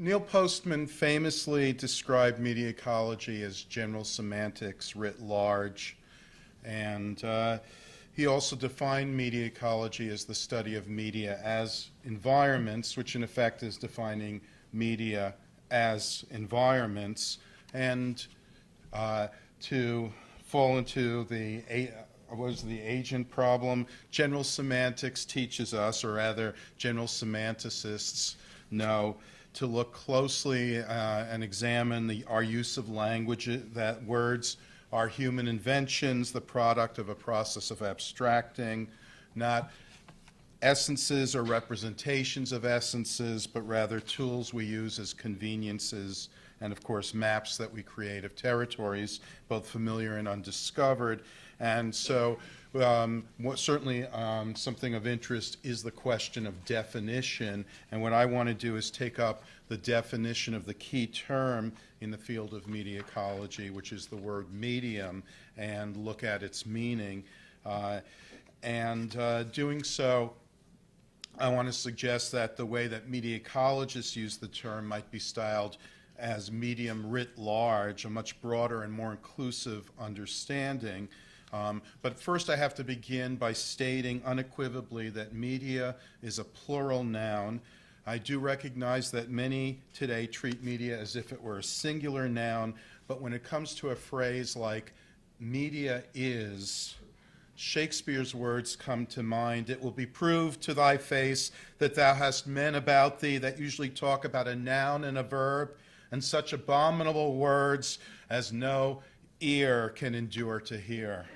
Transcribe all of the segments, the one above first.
Neil Postman famously described media ecology as general semantics writ large, and he also defined media ecology as the study of media as environments, which in effect is defining media as environments, and to fall into the agent problem. General semantics teaches us, or rather general semanticists know, to look closely and examine our use of language, that words are human inventions, the product of a process of abstracting, not essences or representations of essences, but rather tools we use as conveniences, and of course maps that we create of territories, both familiar and undiscovered. And so certainly something of interest is the question of definition, and what I want to do is take up the definition of the key term in the field of media ecology, which is the word medium, and look at its meaning. Doing so, I want to suggest that the way that media ecologists use the term might be styled as medium writ large, a much broader and more inclusive understanding. But first I have to begin by stating unequivocally that media is a plural noun. I do recognize that many today treat media as if it were a singular noun, but when it comes to a phrase like media is, Shakespeare's words come to mind. It will be proved to thy face that thou hast men about thee that usually talk about a noun and a verb, and such abominable words as no ear can endure to hear.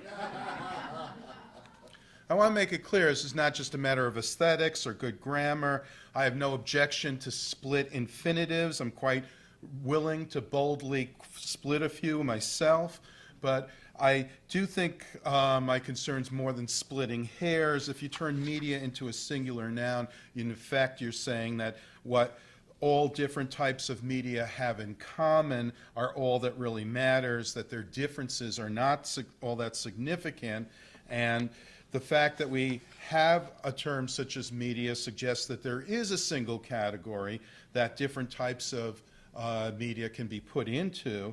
I want to make it clear, this is not just a matter of aesthetics or good grammar. I have no objection to split infinitives. I'm quite willing to boldly split a few myself, but I do think my concern's more than splitting hairs. If you turn media into a singular noun, in effect you're saying that what all different types of media have in common are all that really matters, that their differences are not all that significant, and the fact that we have a term such as media suggests that there is a single category that different types of media can be put into,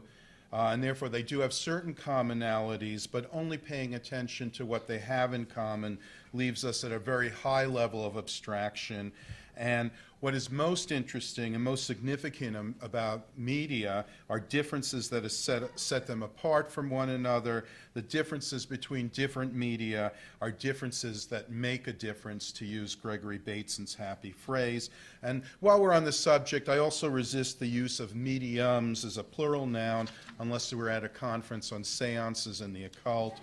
and therefore they do have certain commonalities, but only paying attention to what they have in common leaves us at a very high level of abstraction. And what is most interesting and most significant about media are differences that set them apart from one another. The differences between different media are differences that make a difference, to use Gregory Bateson's happy phrase. And while we're on the subject, I also resist the use of mediums as a plural noun, unless we're at a conference on seances and the occult.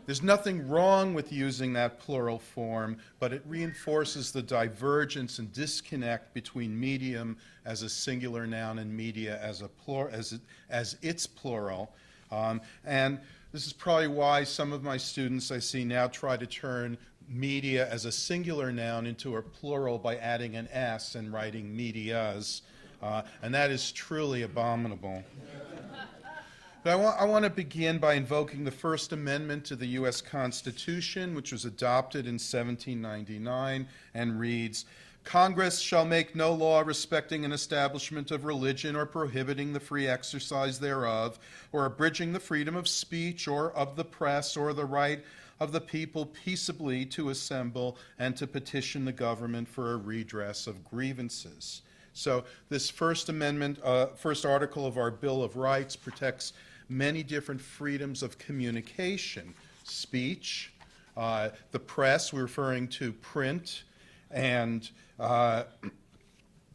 There's nothing wrong with using that plural form, but it reinforces the divergence and disconnect between medium as a singular noun and media as its plural. And this is probably why some of my students I see now try to turn media as a singular noun into a plural by adding an S and writing medias, and that is truly abominable. But I want to begin by invoking the First Amendment to the U.S. Constitution, which was adopted in 1799, and reads, "Congress shall make no law respecting an establishment of religion or prohibiting the free exercise thereof, or abridging the freedom of speech or of the press or the right of the people peaceably to assemble and to petition the government for a redress of grievances." So this First Amendment, first article of our Bill of Rights protects many different freedoms of communication, speech, the press, we're referring to print, and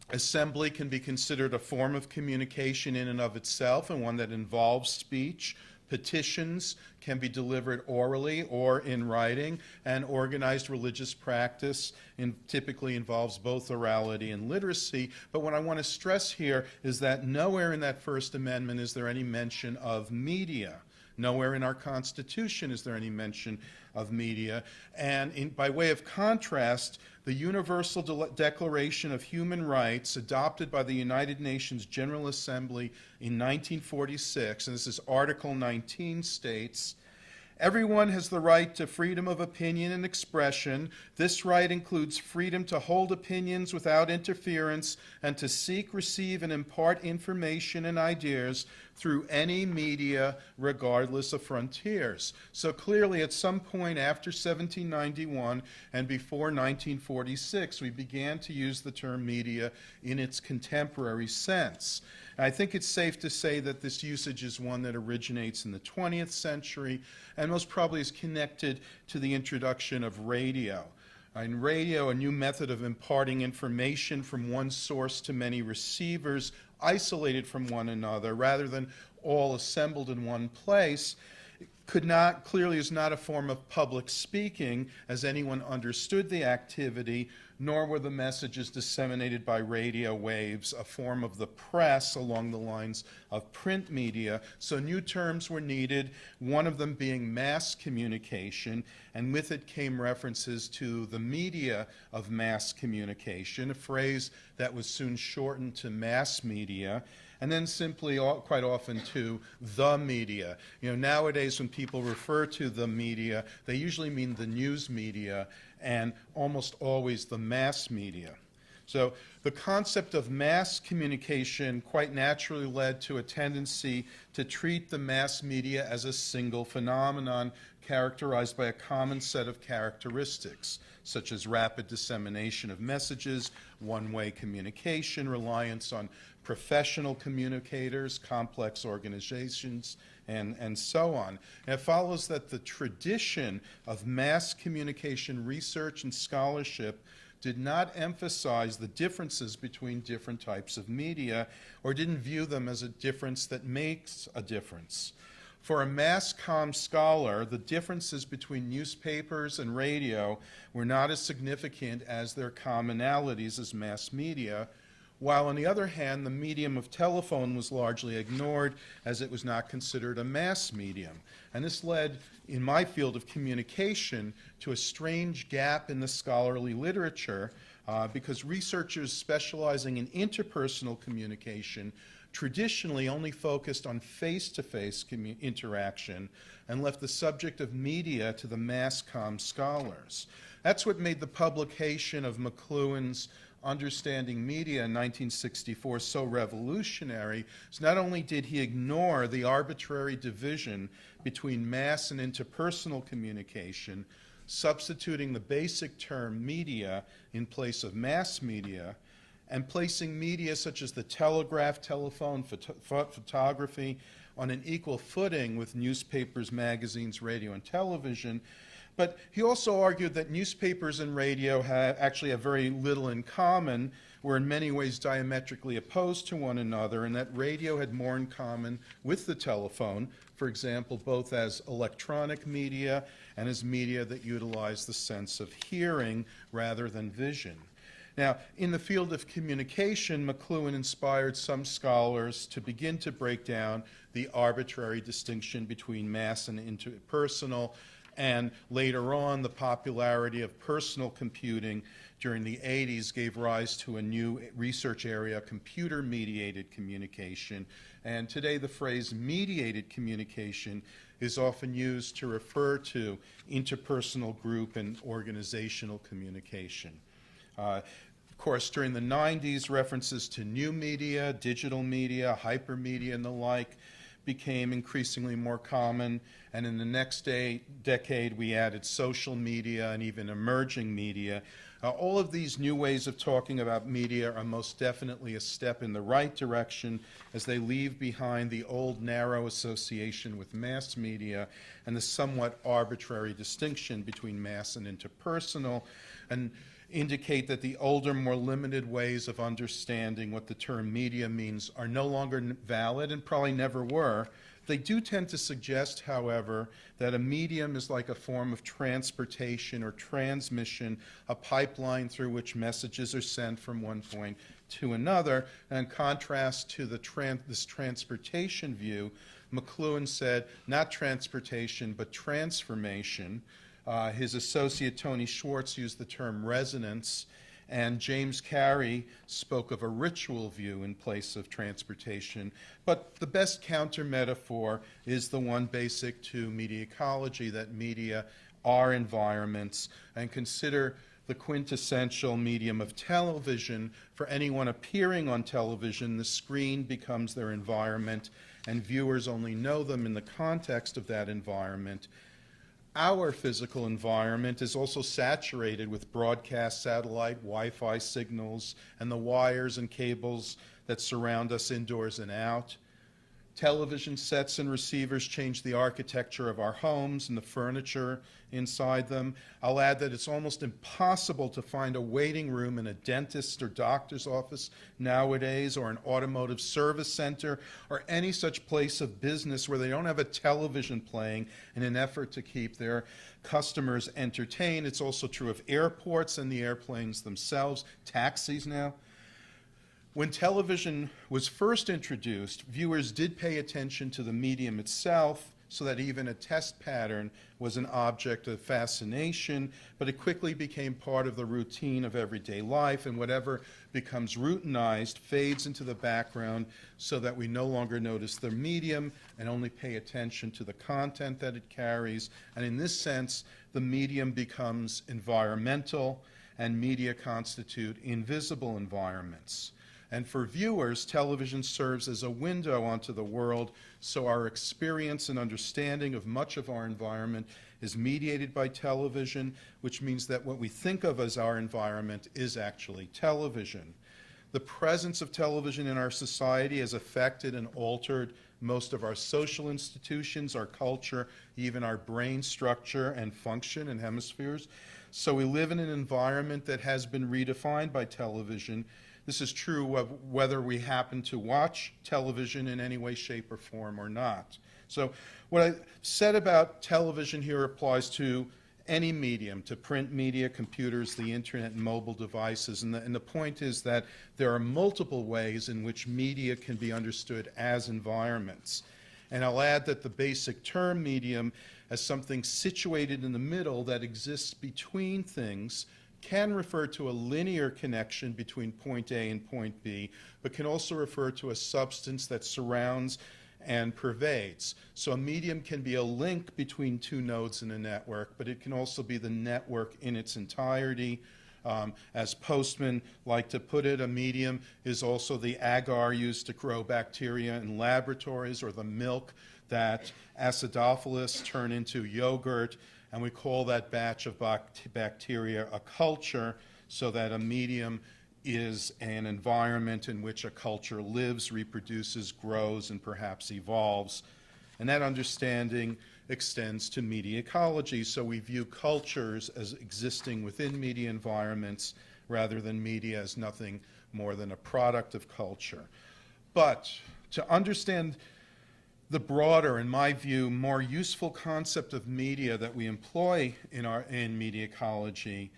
assembly can be considered a form of communication in and of itself, and one that involves speech. Petitions can be delivered orally or in writing, and organized religious practice typically involves both orality and literacy. But what I want to stress here is that nowhere in that First Amendment is there any mention of media. Nowhere in our Constitution is there any mention of media. And by way of contrast, the Universal Declaration of Human Rights, adopted by the United Nations General Assembly in 1946, and this is Article 19, states, Everyone has the right to freedom of opinion and expression. This right includes freedom to hold opinions without interference and to seek, receive, and impart information and ideas through any media, regardless of frontiers. So clearly, at some point after 1791 and before 1946, we began to use the term media in its contemporary sense. I think it's safe to say that this usage is one that originates in the 20th century and most probably is connected to the introduction of radio. In radio, a new method of imparting information from one source to many receivers, isolated from one another, rather than all assembled in one place, clearly is not a form of public speaking, as anyone understood the activity, nor were the messages disseminated by radio waves a form of the press along the lines of print media. So new terms were needed, one of them being mass communication, and with it came references to the media of mass communication, a phrase that was soon shortened to mass media, and then simply quite often to the media. Nowadays when people refer to the media, they usually mean the news media and almost always the mass media. So the concept of mass communication quite naturally led to a tendency to treat the mass media as a single phenomenon characterized by a common set of characteristics, such as rapid dissemination of messages, one-way communication, reliance on professional communicators, complex organizations, and so on. And it follows that the tradition of mass communication research and scholarship did not emphasize the differences between different types of media or didn't view them as a difference that makes a difference. For a mass comm scholar, the differences between newspapers and radio were not as significant as their commonalities as mass media, while on the other hand, the medium of telephone was largely ignored as it was not considered a mass medium. And this led, in my field of communication, to a strange gap in the scholarly literature because researchers specializing in interpersonal communication traditionally only focused on face-to-face interaction and left the subject of media to the mass comm scholars. That's what made the publication of McLuhan's Understanding Media in 1964 so revolutionary. So not only did he ignore the arbitrary division between mass and interpersonal communication, substituting the basic term media in place of mass media, and placing media such as the telegraph, telephone, photography on an equal footing with newspapers, magazines, radio, and television. But he also argued that newspapers and radio actually have very little in common, were in many ways diametrically opposed to one another, and that radio had more in common with the telephone, for example, both as electronic media and as media that utilized the sense of hearing rather than vision. Now, in the field of communication, McLuhan inspired some scholars to begin to break down the arbitrary distinction between mass and interpersonal, and later on, the popularity of personal computing during the 80s gave rise to a new research area, computer-mediated communication. And today, the phrase mediated communication is often used to refer to interpersonal group and organizational communication. Of course, during the 90s, references to new media, digital media, hypermedia, and the like became increasingly more common, and in the next decade we added social media and even emerging media. All of these new ways of talking about media are most definitely a step in the right direction as they leave behind the old narrow association with mass media and the somewhat arbitrary distinction between mass and interpersonal, and indicate that the older, more limited ways of understanding what the term media means are no longer valid and probably never were. They do tend to suggest, however, that a medium is like a form of transportation or transmission, a pipeline through which messages are sent from one point to another. And in contrast to this transportation view, McLuhan said not transportation but transformation. His associate Tony Schwartz used the term resonance, And James Carey spoke of a ritual view in place of transportation. But the best counter metaphor is the one basic to media ecology, that media are environments, and consider the quintessential medium of television. For anyone appearing on television, the screen becomes their environment, and viewers only know them in the context of that environment. Our physical environment is also saturated with broadcast satellite Wi-Fi signals and the wires and cables that surround us indoors and out. Television sets and receivers change the architecture of our homes and the furniture inside them. I'll add that it's almost impossible to find a waiting room in a dentist or doctor's office nowadays, or an automotive service center, or any such place of business where they don't have a television playing in an effort to keep their customers entertained. It's also true of airports and the airplanes themselves, taxis now. When television was first introduced, viewers did pay attention to the medium itself, so that even a test pattern was an object of fascination, but it quickly became part of the routine of everyday life, and whatever becomes routinized fades into the background so that we no longer notice the medium and only pay attention to the content that it carries. And in this sense, the medium becomes environmental, and media constitute invisible environments. And for viewers, television serves as a window onto the world, so our experience and understanding of much of our environment is mediated by television, which means that what we think of as our environment is actually television. The presence of television in our society has affected and altered most of our social institutions, our culture, even our brain structure and function and hemispheres. So we live in an environment that has been redefined by television. This is true of whether we happen to watch television in any way, shape, or form or not. So what I said about television here applies to any medium, to print media, computers, the internet, and mobile devices. And the point is that there are multiple ways in which media can be understood as environments. And I'll add that the basic term medium, as something situated in the middle that exists between things, can refer to a linear connection between point A and point B, but can also refer to a substance that surrounds and pervades. So a medium can be a link between two nodes in a network, but it can also be the network in its entirety. As postmen like to put it, a medium is also the agar used to grow bacteria in laboratories, or the milk that acidophilus turn into yogurt. And we call that batch of bacteria a culture, so that a medium is an environment in which a culture lives, reproduces, grows, and perhaps evolves. And that understanding extends to media ecology. So we view cultures as existing within media environments rather than media as nothing more than a product of culture. But to understand the broader, in my view, more useful concept of media that we employ in media ecology,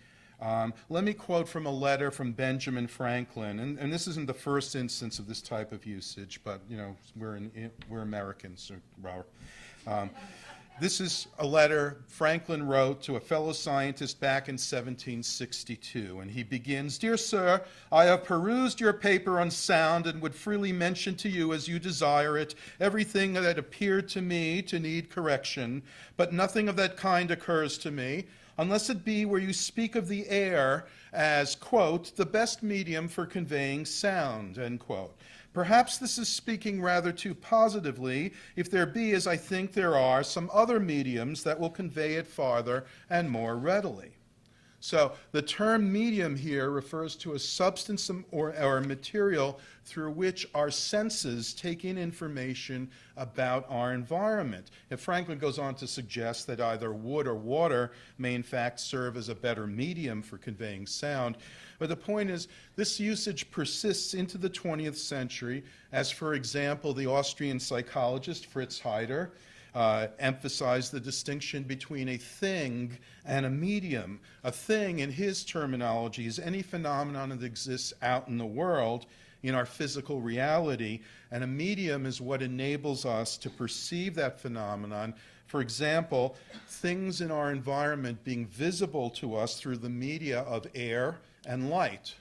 let me quote from a letter from Benjamin Franklin, and this isn't the first instance of this type of usage, but you know we're Americans, so, Robert. This is a letter Franklin wrote to a fellow scientist back in 1762, and he begins, "Dear Sir, I have perused your paper on sound and would freely mention to you, as you desire it, everything that appeared to me to need correction, but nothing of that kind occurs to me, unless it be where you speak of the air as, quote, the best medium for conveying sound, end quote. Perhaps this is speaking rather too positively, if there be, as I think there are, some other mediums that will convey it farther and more readily." So the term medium here refers to a substance or material through which our senses take in information about our environment. And Franklin goes on to suggest that either wood or water may in fact serve as a better medium for conveying sound. But the point is, this usage persists into the 20th century, as for example, the Austrian psychologist Fritz Heider emphasized the distinction between a thing and a medium. A thing, in his terminology, is any phenomenon that exists out in the world, in our physical reality, and a medium is what enables us to perceive that phenomenon. For example, things in our environment being visible to us through the media of air and light.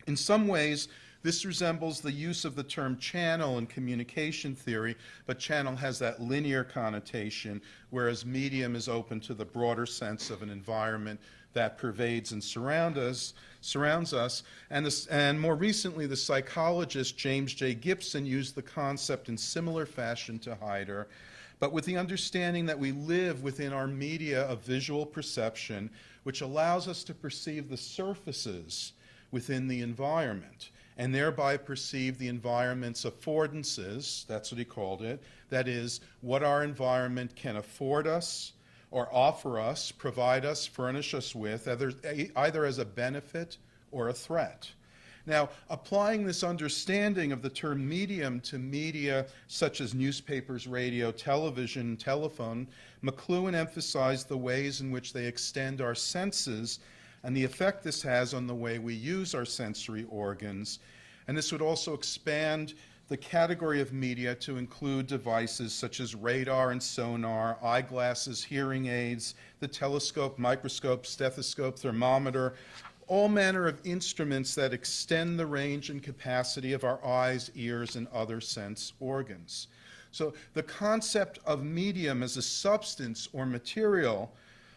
In some ways, this resembles the use of the term channel in communication theory, but channel has that linear connotation, whereas medium is open to the broader sense of an environment that pervades and surrounds us. And more recently, the psychologist James J. Gibson used the concept in similar fashion to Heider, but with the understanding that we live within our media of visual perception, which allows us to perceive the surfaces within the environment, and thereby perceive the environment's affordances, that's what he called it, that is, what our environment can afford us, or offer us, provide us, furnish us with, either as a benefit or a threat. Now, applying this understanding of the term medium to media such as newspapers, radio, television, telephone, McLuhan emphasized the ways in which they extend our senses and the effect this has on the way we use our sensory organs. And this would also expand the category of media to include devices such as radar and sonar, eyeglasses, hearing aids, the telescope, microscope, stethoscope, thermometer, all manner of instruments that extend the range and capacity of our eyes, ears, and other sense organs. So the concept of medium as a substance or material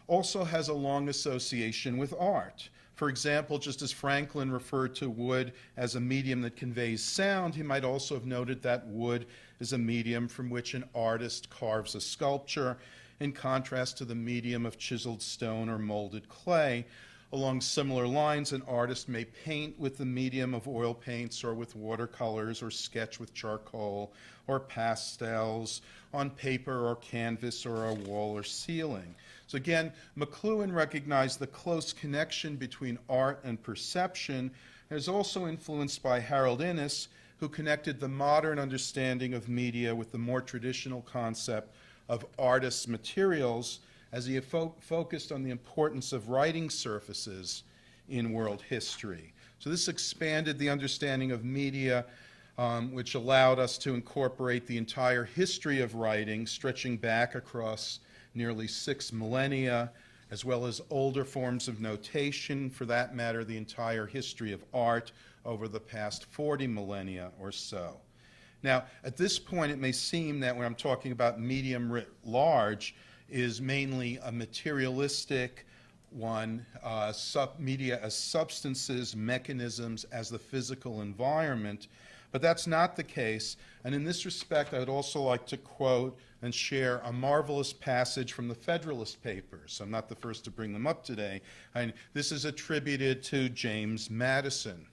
also has a long association with art. For example, just as Franklin referred to wood as a medium that conveys sound, he might also have noted that wood is a medium from which an artist carves a sculpture, in contrast to the medium of chiseled stone or molded clay. Along similar lines, an artist may paint with the medium of oil paints or with watercolors or sketch with charcoal or pastels on paper or canvas or a wall or ceiling. So again, McLuhan recognized the close connection between art and perception, and is also influenced by Harold Innis, who connected the modern understanding of media with the more traditional concept of artists' materials, as he focused on the importance of writing surfaces in world history. So this expanded the understanding of media, which allowed us to incorporate the entire history of writing, stretching back across nearly 6 millennia, as well as older forms of notation, for that matter, the entire history of art over the past 40 millennia or so. Now, at this point, it may seem that when I'm talking about medium writ large, is mainly a materialistic one, media as substances, mechanisms as the physical environment, but that's not the case. And in this respect, I would also like to quote and share a marvelous passage from the Federalist Papers. I'm not the first to bring them up today. And this is attributed to James Madison.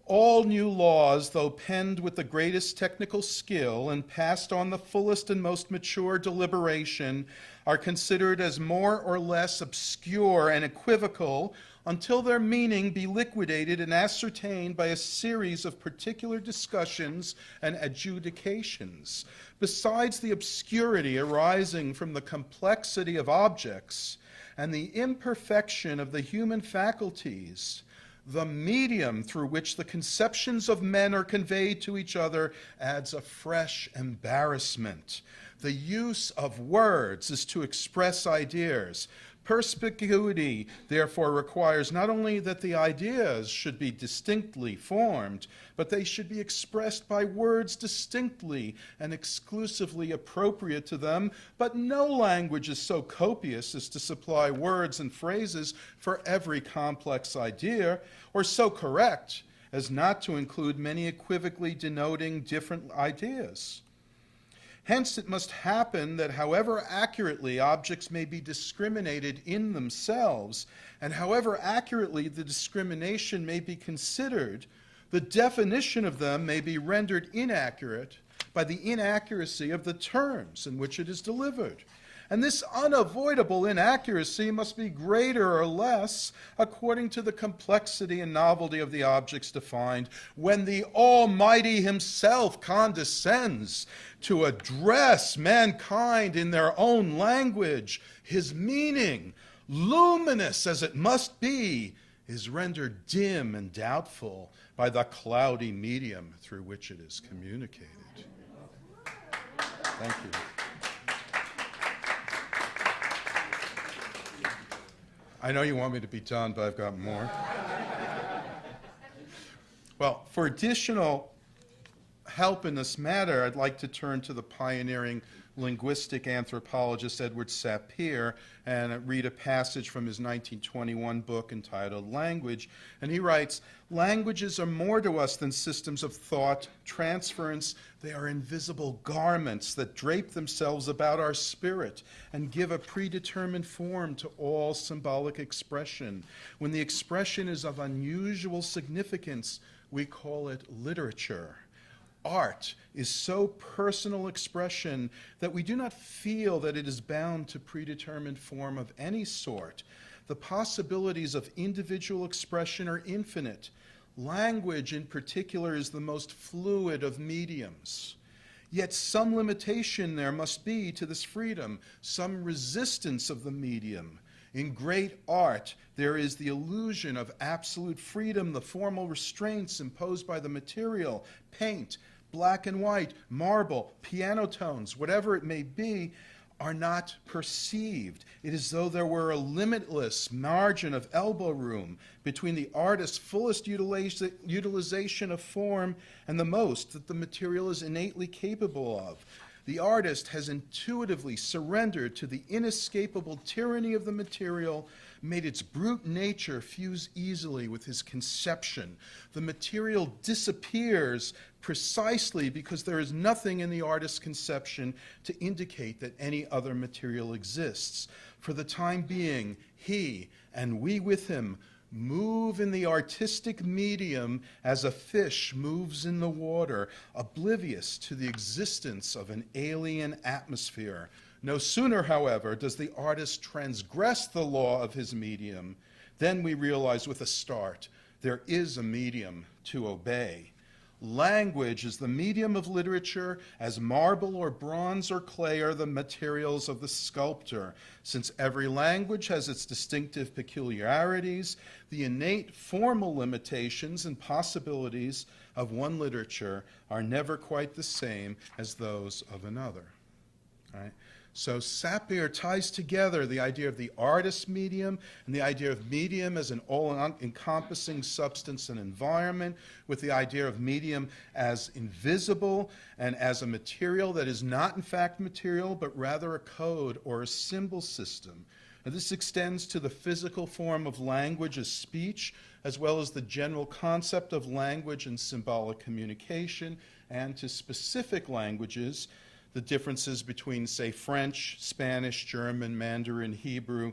All new laws, though penned with the greatest technical skill and passed on the fullest and most mature deliberation, are considered as more or less obscure and equivocal until their meaning be liquidated and ascertained by a series of particular discussions and adjudications. Besides the obscurity arising from the complexity of objects and the imperfection of the human faculties, the medium through which the conceptions of men are conveyed to each other adds a fresh embarrassment. The use of words is to express ideas. Perspicuity, therefore, requires not only that the ideas should be distinctly formed, but they should be expressed by words distinctly and exclusively appropriate to them. But no language is so copious as to supply words and phrases for every complex idea, or so correct as not to include many equivocally denoting different ideas. Hence, it must happen that however accurately objects may be discriminated in themselves, and however accurately the discrimination may be considered, the definition of them may be rendered inaccurate by the inaccuracy of the terms in which it is delivered. And this unavoidable inaccuracy must be greater or less according to the complexity and novelty of the objects defined. When the Almighty Himself condescends to address mankind in their own language, His meaning, luminous as it must be, is rendered dim and doubtful by the cloudy medium through which it is communicated. Thank you. I know you want me to be done, but I've got more. Well, for additional help in this matter, I'd like to turn to the pioneering linguistic anthropologist Edward Sapir and read a passage from his 1921 book entitled Language. And he writes, "Languages are more to us than systems of thought transference. They are invisible garments that drape themselves about our spirit and give a predetermined form to all symbolic expression. When the expression is of unusual significance, we call it literature. Art is so personal expression that we do not feel that it is bound to predetermined form of any sort. The possibilities of individual expression are infinite. Language, in particular, is the most fluid of mediums. Yet some limitation there must be to this freedom, some resistance of the medium. In great art, there is the illusion of absolute freedom. The formal restraints imposed by the material, paint, black and white, marble, piano tones, whatever it may be, are not perceived. It is as though there were a limitless margin of elbow room between the artist's fullest utilization of form and the most that the material is innately capable of. The artist has intuitively surrendered to the inescapable tyranny of the material, made its brute nature fuse easily with his conception. The material disappears precisely because there is nothing in the artist's conception to indicate that any other material exists. For the time being, he, and we with him, move in the artistic medium as a fish moves in the water, oblivious to the existence of an alien atmosphere. No sooner, however, does the artist transgress the law of his medium, than we realize with a start, there is a medium to obey. Language is the medium of literature, as marble or bronze or clay are the materials of the sculptor. Since every language has its distinctive peculiarities, the innate formal limitations and possibilities of one literature are never quite the same as those of another. All right? So Sapir ties together the idea of the artist medium and the idea of medium as an all-encompassing substance and environment with the idea of medium as invisible and as a material that is not in fact material but rather a code or a symbol system. And this extends to the physical form of language as speech, as well as the general concept of language and symbolic communication, and to specific languages, the differences between, say, French, Spanish, German, Mandarin, Hebrew.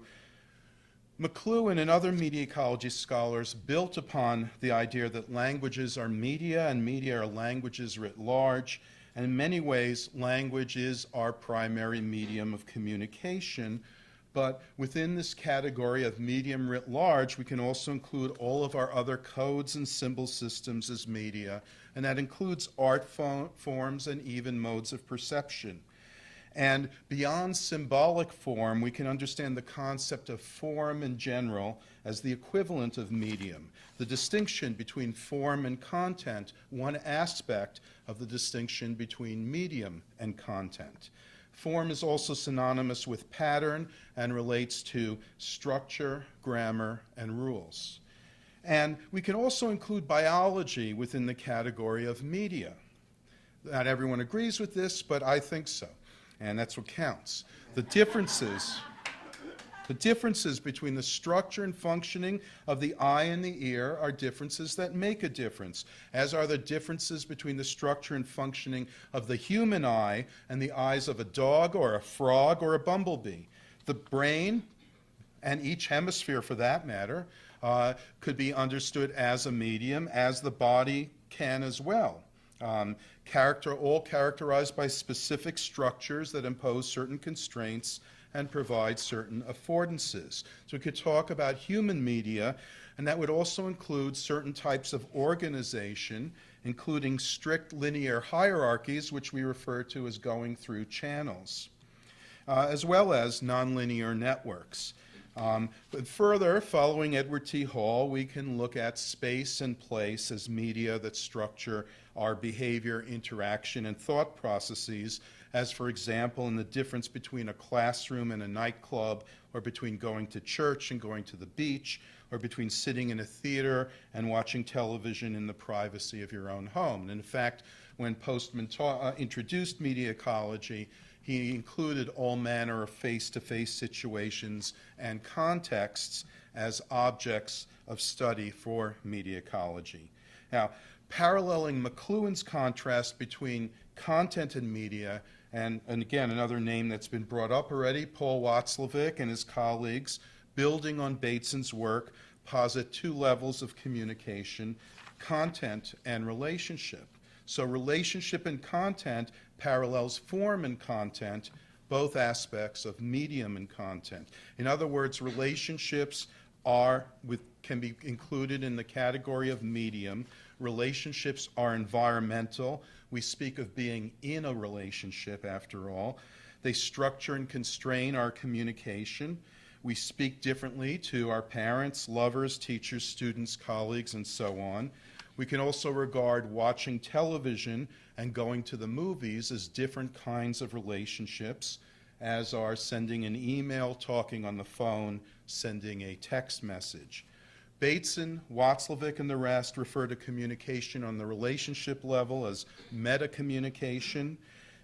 McLuhan and other media ecology scholars built upon the idea that languages are media and media are languages writ large, and in many ways, language is our primary medium of communication. But within this category of medium writ large, we can also include all of our other codes and symbol systems as media, and that includes art forms and even modes of perception. And beyond symbolic form, we can understand the concept of form in general as the equivalent of medium, the distinction between form and content, one aspect of the distinction between medium and content. Form is also synonymous with pattern and relates to structure, grammar, and rules. And we can also include biology within the category of media. Not everyone agrees with this, but I think so, and that's what counts. The differences between the structure and functioning of the eye and the ear are differences that make a difference, as are the differences between the structure and functioning of the human eye and the eyes of a dog or a frog or a bumblebee. The brain, and each hemisphere for that matter, could be understood as a medium, as the body can as well. All characterized by specific structures that impose certain constraints and provide certain affordances. So we could talk about human media, and that would also include certain types of organization, including strict linear hierarchies, which we refer to as going through channels, as well as nonlinear networks. But further, following Edward T. Hall, we can look at space and place as media that structure our behavior, interaction, and thought processes, as, for example, in the difference between a classroom and a nightclub, or between going to church and going to the beach, or between sitting in a theater and watching television in the privacy of your own home. And in fact, when Postman introduced media ecology, he included all manner of face-to-face situations and contexts as objects of study for media ecology. Now, paralleling McLuhan's contrast between content and media, and again, another name that's been brought up already, Paul Watzlawick and his colleagues, building on Bateson's work, posit two levels of communication, content and relationship. So relationship and content parallels form and content, both aspects of medium and content. In other words, relationships can be included in the category of medium. Relationships are environmental. We speak of being in a relationship, after all. They structure and constrain our communication. We speak differently to our parents, lovers, teachers, students, colleagues, and so on. We can also regard watching television and going to the movies as different kinds of relationships, as are sending an email, talking on the phone, sending a text message. Bateson, Watzlawick, and the rest refer to communication on the relationship level as meta-communication.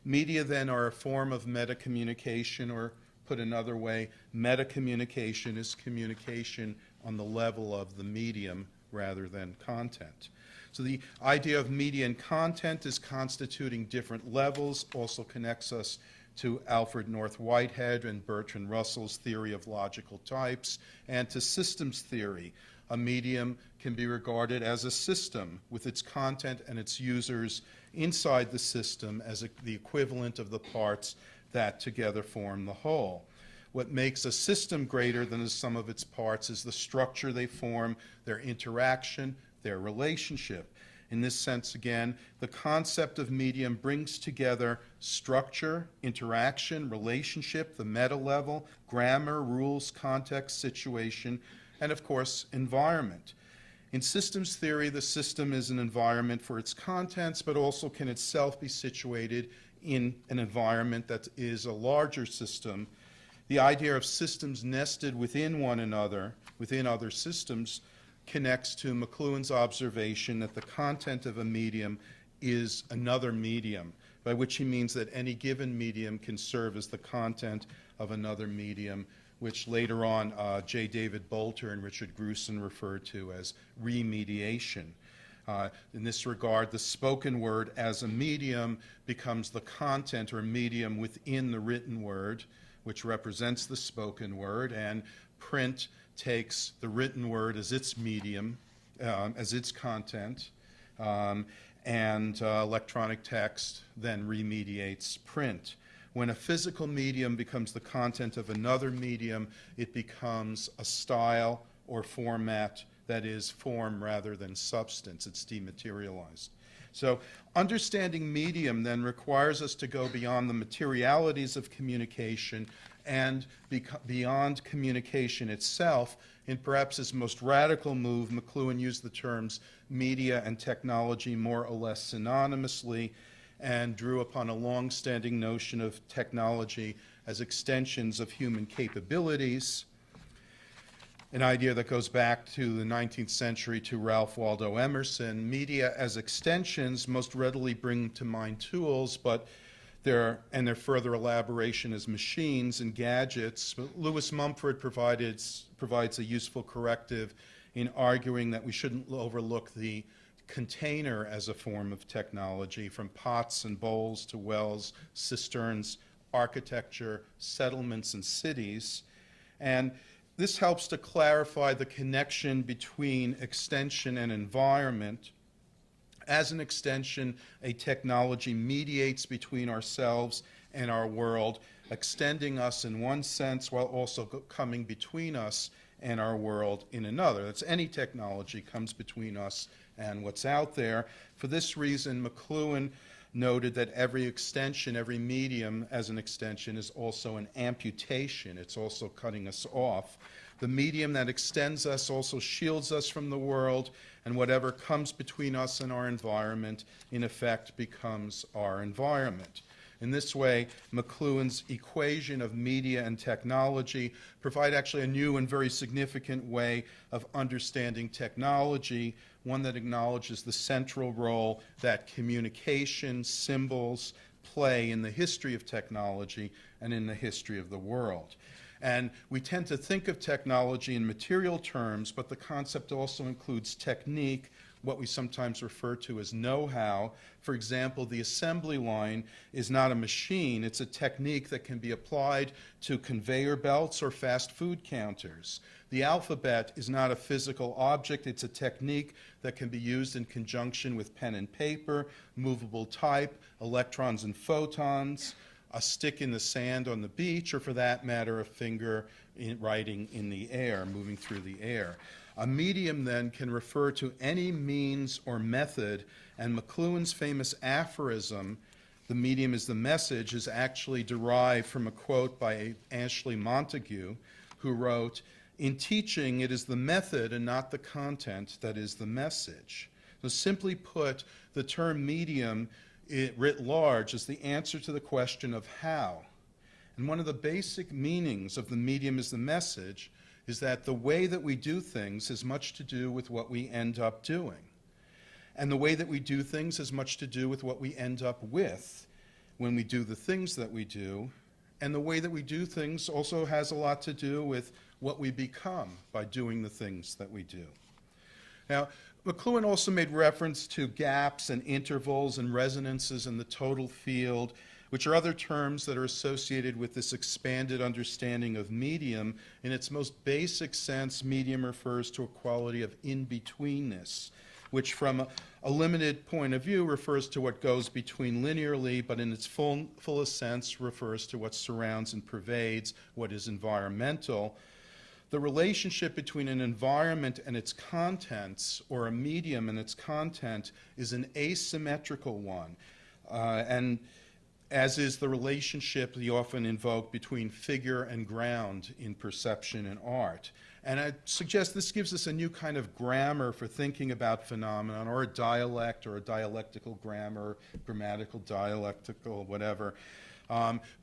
Media then are a form of meta-communication, or put another way, meta-communication is communication on the level of the medium rather than content. So the idea of media and content is constituting different levels, also connects us to Alfred North Whitehead and Bertrand Russell's theory of logical types, and to systems theory. A medium can be regarded as a system with its content and its users inside the system as the equivalent of the parts that together form the whole. What makes a system greater than the sum of its parts is the structure they form, their interaction, their relationship. In this sense, again, the concept of medium brings together structure, interaction, relationship, the meta level, grammar, rules, context, situation, and of course, environment. In systems theory, the system is an environment for its contents, but also can itself be situated in an environment that is a larger system. The idea of systems nested within one another, within other systems, connects to McLuhan's observation that the content of a medium is another medium, by which he means that any given medium can serve as the content of another medium, which later on J. David Bolter and Richard Gruson referred to as remediation. In this regard, the spoken word as a medium becomes the content or medium within the written word, which represents the spoken word, and print takes the written word as its medium, as its content, and electronic text then remediates print. When a physical medium becomes the content of another medium, it becomes a style or format that is form rather than substance. It's dematerialized. So understanding medium then requires us to go beyond the materialities of communication and beyond communication itself. In perhaps his most radical move, McLuhan used the terms media and technology more or less synonymously, and drew upon a long-standing notion of technology as extensions of human capabilities, an idea that goes back to the 19th century to Ralph Waldo Emerson. Media as extensions most readily bring to mind tools, but their further elaboration as machines and gadgets. But Lewis Mumford provides a useful corrective in arguing that we shouldn't overlook the container as a form of technology, from pots and bowls to wells, cisterns, architecture, settlements, and cities. And this helps to clarify the connection between extension and environment. As an extension, a technology mediates between ourselves and our world, extending us in one sense while also coming between us and our world in another. That's any technology comes between us and what's out there. For this reason, McLuhan noted that every extension, every medium as an extension is also an amputation. It's also cutting us off. The medium that extends us also shields us from the world, and whatever comes between us and our environment, in effect, becomes our environment. In this way, McLuhan's equation of media and technology provide actually a new and very significant way of understanding technology, one that acknowledges the central role that communication, symbols play in the history of technology and in the history of the world. And we tend to think of technology in material terms, but the concept also includes technique, what we sometimes refer to as know-how. For example, the assembly line is not a machine, it's a technique that can be applied to conveyor belts or fast food counters. The alphabet is not a physical object, it's a technique that can be used in conjunction with pen and paper, movable type, electrons and photons, a stick in the sand on the beach, or for that matter, a finger writing in the air, moving through the air. A medium then can refer to any means or method, and McLuhan's famous aphorism, "The medium is the message," is actually derived from a quote by Ashley Montagu, who wrote, "In teaching, it is the method and not the content that is the message." So simply put, the term medium writ large is the answer to the question of how. And one of the basic meanings of the medium is the message is that the way that we do things has much to do with what we end up doing. And the way that we do things has much to do with what we end up with when we do the things that we do. And the way that we do things also has a lot to do with what we become by doing the things that we do. Now, McLuhan also made reference to gaps and intervals and resonances in the total field, which are other terms that are associated with this expanded understanding of medium. In its most basic sense, medium refers to a quality of in-betweenness, which from a limited point of view refers to what goes between linearly, but in its fullest sense refers to what surrounds and pervades what is environmental. The relationship between an environment and its contents, or a medium and its content, is an asymmetrical one, and as is the relationship you often invoke between figure and ground in perception and art. And I suggest this gives us a new kind of grammar for thinking about phenomenon, or a dialect, or a dialectical grammar, grammatical, dialectical, whatever.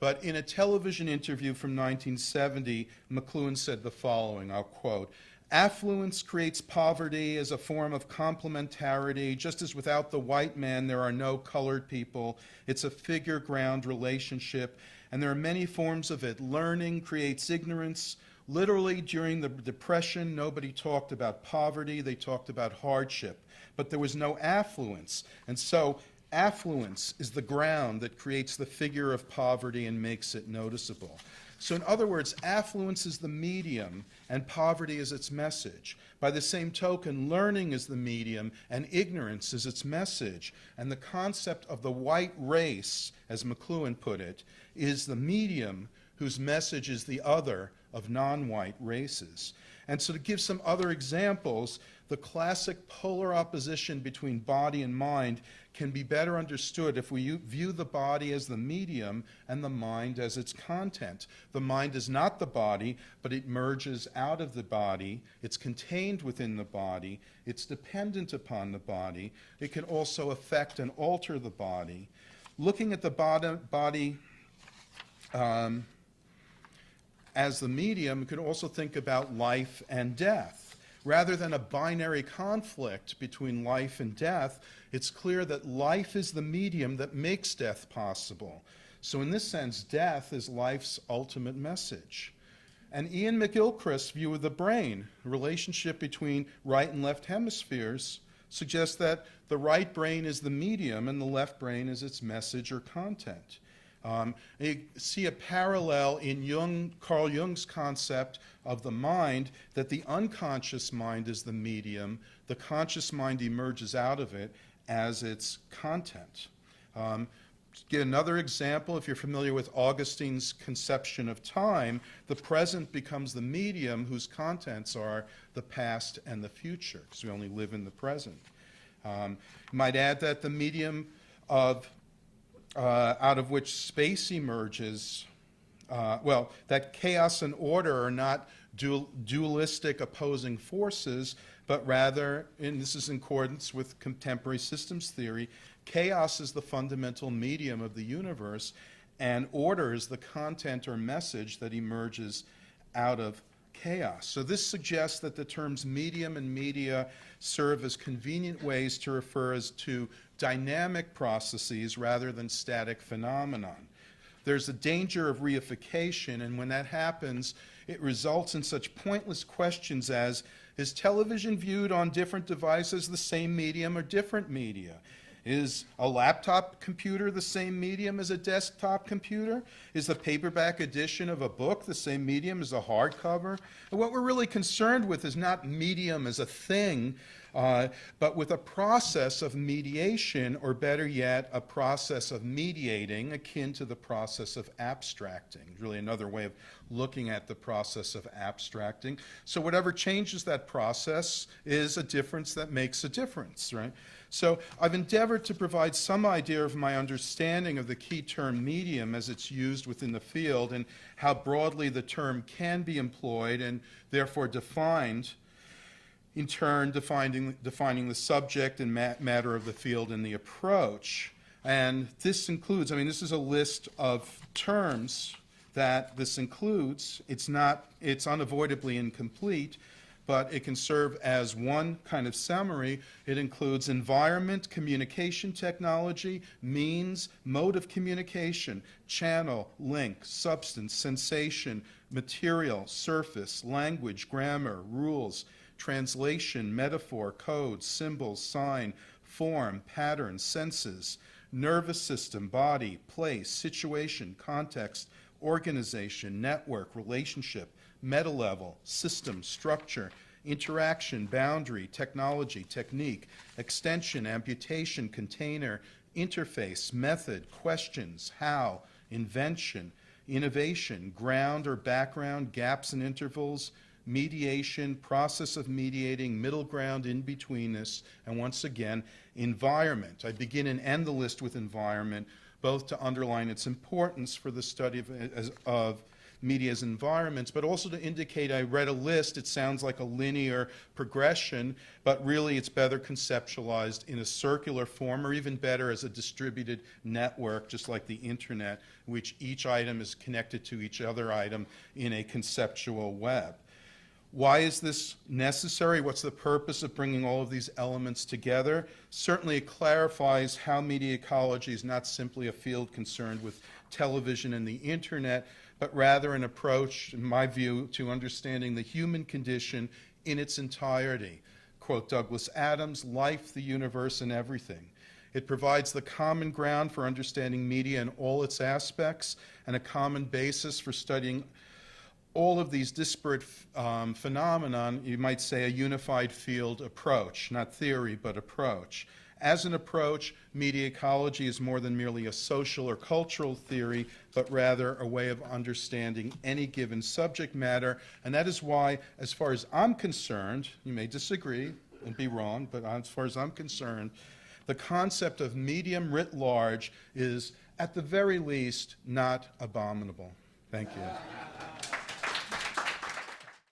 But in a television interview from 1970, McLuhan said the following, I'll quote, "Affluence creates poverty as a form of complementarity, just as without the white man there are no colored people. It's a figure-ground relationship, and there are many forms of it. Learning creates ignorance. Literally, during the Depression, nobody talked about poverty, they talked about hardship. But there was no affluence, and so affluence is the ground that creates the figure of poverty and makes it noticeable." So in other words, affluence is the medium and poverty is its message. By the same token, learning is the medium and ignorance is its message. And the concept of the white race, as McLuhan put it, is the medium whose message is the other of non-white races. And so to give some other examples, the classic polar opposition between body and mind can be better understood if we view the body as the medium and the mind as its content. The mind is not the body, but it merges out of the body. It's contained within the body. It's dependent upon the body. It can also affect and alter the body. Looking at the body as the medium, you can also think about life and death. Rather than a binary conflict between life and death, it's clear that life is the medium that makes death possible. So in this sense, death is life's ultimate message. And Ian McGilchrist's view of the brain, the relationship between right and left hemispheres, suggests that the right brain is the medium and the left brain is its message or content. You see a parallel in Carl Jung's concept of the mind, that the unconscious mind is the medium, the conscious mind emerges out of it as its content. Give another example, if you're familiar with Augustine's conception of time, the present becomes the medium whose contents are the past and the future, because we only live in the present. You might add that the medium out of which space emerges, that chaos and order are not dualistic opposing forces, but rather, and this is in accordance with contemporary systems theory, chaos is the fundamental medium of the universe, and order is the content or message that emerges out of chaos. So this suggests that the terms medium and media serve as convenient ways to refer as to dynamic processes rather than static phenomenon. There's a danger of reification, and when that happens, it results in such pointless questions as, is television viewed on different devices the same medium or different media? Is a laptop computer the same medium as a desktop computer? Is the paperback edition of a book the same medium as a hardcover? And what we're really concerned with is not medium as a thing, but with a process of mediation, or better yet, a process of mediating akin to the process of abstracting. Really another way of looking at the process of abstracting. So whatever changes that process is a difference that makes a difference, right? So I've endeavored to provide some idea of my understanding of the key term medium as it's used within the field, and how broadly the term can be employed and therefore defined, in turn defining the subject and matter of the field and the approach. And this includes, this is a list of terms that this includes. It's unavoidably incomplete, but it can serve as one kind of summary. It includes environment, communication technology, means, mode of communication, channel, link, substance, sensation, material, surface, language, grammar, rules, translation, metaphor, code, symbols, sign, form, pattern, senses, nervous system, body, place, situation, context, organization, network, relationship, meta level, system, structure, interaction, boundary, technology, technique, extension, amputation, container, interface, method, questions, how, invention, innovation, ground or background, gaps and intervals, mediation, process of mediating, middle ground, in-betweenness, and once again, environment. I begin and end the list with environment, both to underline its importance for the study of media's environments, but also to indicate I read a list. It sounds like a linear progression, but really it's better conceptualized in a circular form, or even better as a distributed network, just like the internet, in which each item is connected to each other item in a conceptual web. Why is this necessary? What's the purpose of bringing all of these elements together? Certainly it clarifies how media ecology is not simply a field concerned with television and the internet, but rather an approach, in my view, to understanding the human condition in its entirety. Quote Douglas Adams, life, the universe, and everything. It provides the common ground for understanding media in all its aspects, and a common basis for studying all of these disparate phenomenon, you might say a unified field approach, not theory, but approach. As an approach, media ecology is more than merely a social or cultural theory, but rather a way of understanding any given subject matter. And that is why, as far as I'm concerned, you may disagree and be wrong, but as far as I'm concerned, the concept of medium writ large is, at the very least, not abominable. Thank you.